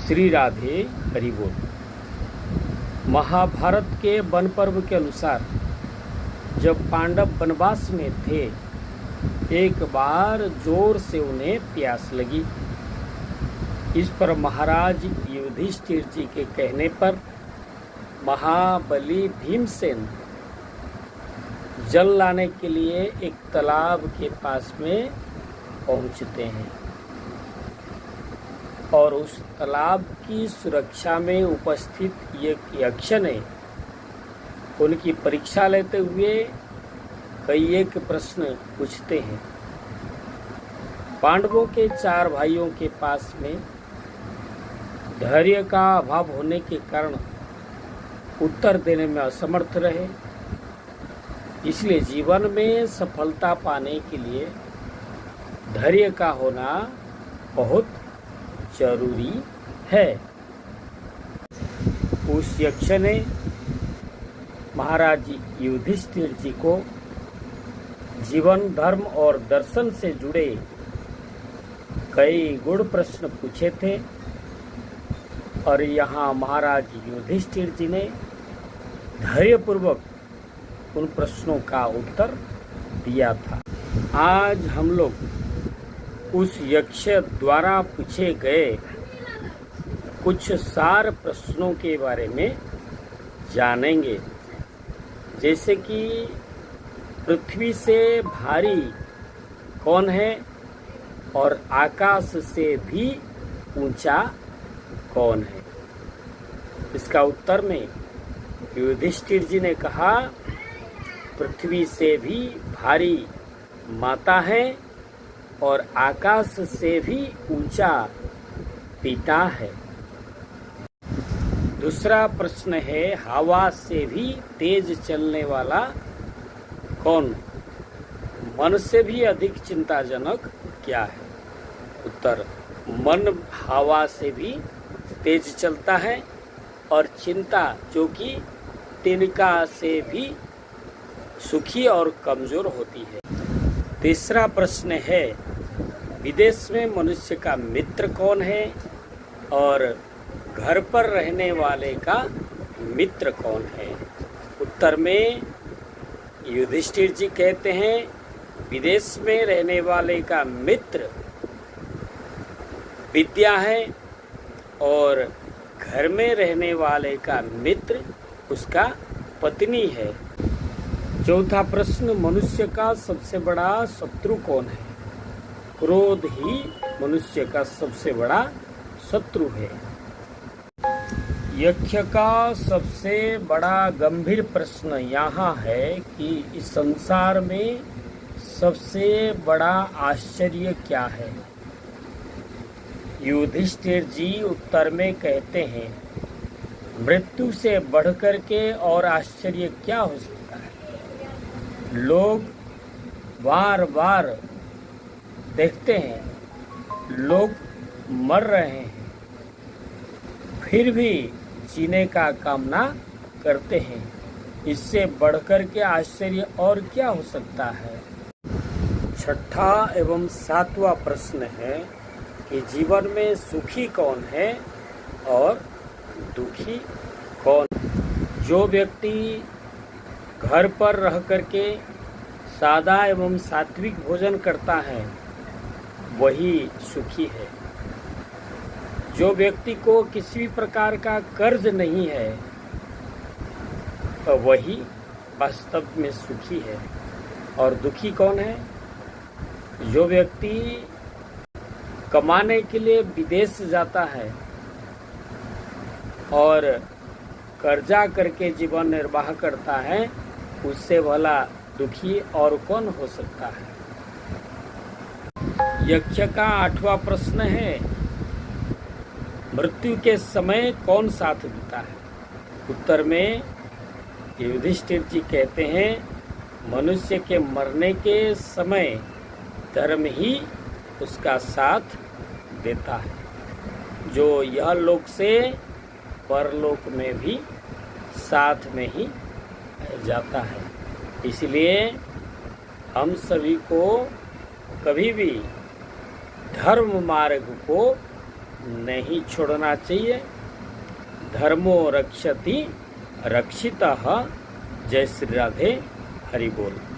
श्री राधे हरि बोल। महाभारत के वन पर्व के अनुसार जब पांडव वनवास में थे, एक बार जोर से उन्हें प्यास लगी। इस पर महाराज युधिष्ठिर जी के कहने पर महाबली भीमसेन जल लाने के लिए एक तालाब के पास में पहुंचते हैं और उस तालाब की सुरक्षा में उपस्थित एक यक्ष ने उनकी परीक्षा लेते हुए कई एक प्रश्न पूछते हैं। पांडवों के 4 भाइयों के पास में धैर्य का अभाव होने के कारण उत्तर देने में असमर्थ रहे, इसलिए जीवन में सफलता पाने के लिए धैर्य का होना बहुत जरूरी है। उस यक्ष ने महाराज युधिष्ठिर जी को जीवन, धर्म और दर्शन से जुड़े कई गुण प्रश्न पूछे थे और यहाँ महाराज युधिष्ठिर जी ने धैर्यपूर्वक उन प्रश्नों का उत्तर दिया था। आज हम लोग उस यक्ष द्वारा पूछे गए कुछ सार प्रश्नों के बारे में जानेंगे, जैसे कि पृथ्वी से भारी कौन है और आकाश से भी ऊंचा कौन है। इसका उत्तर में युधिष्ठिर जी ने कहा, पृथ्वी से भी भारी माता है और आकाश से भी ऊंचा पिता है। दूसरा प्रश्न है, हवा से भी तेज चलने वाला कौन? मन से भी अधिक चिंताजनक क्या है? उत्तर, मन हवा से भी तेज चलता है और चिंता जो कि तिनका से भी सुखी और कमजोर होती है। तीसरा प्रश्न है, विदेश में मनुष्य का मित्र कौन है और घर पर रहने वाले का मित्र कौन है? उत्तर में युधिष्ठिर जी कहते हैं, विदेश में रहने वाले का मित्र विद्या है और घर में रहने वाले का मित्र उसका पत्नी है। चौथा प्रश्न, मनुष्य का सबसे बड़ा शत्रु कौन है? क्रोध ही मनुष्य का सबसे बड़ा शत्रु है। यक्ष का सबसे बड़ा गंभीर प्रश्न यहाँ है कि इस संसार में सबसे बड़ा आश्चर्य क्या है? युधिष्ठिर जी उत्तर में कहते हैं, मृत्यु से बढ़कर के और आश्चर्य क्या हो सकता है? लोग बार बार देखते हैं, लोग मर रहे हैं, फिर भी जीने का कामना करते हैं। इससे बढ़कर के आश्चर्य और क्या हो सकता है? छठा एवं 7वां प्रश्न है कि जीवन में सुखी कौन है और दुखी कौन? जो व्यक्ति घर पर रह करके सादा एवं सात्विक भोजन करता है वही सुखी है। जो व्यक्ति को किसी भी प्रकार का कर्ज नहीं है तो वही वास्तव में सुखी है। और दुखी कौन है? जो व्यक्ति कमाने के लिए विदेश जाता है और कर्जा करके जीवन निर्वाह करता है, उससे भला दुखी और कौन हो सकता है? यक्ष का 8वां प्रश्न है, मृत्यु के समय कौन साथ देता है? उत्तर में युधिष्ठिर जी कहते हैं, मनुष्य के मरने के समय धर्म ही उसका साथ देता है, जो यह लोक से परलोक में भी साथ में ही जाता है। इसलिए हम सभी को कभी भी धर्म मार्ग को नहीं छोड़ना चाहिए। धर्मो रक्षति रक्षितः। जय श्री राधे, हरि बोल।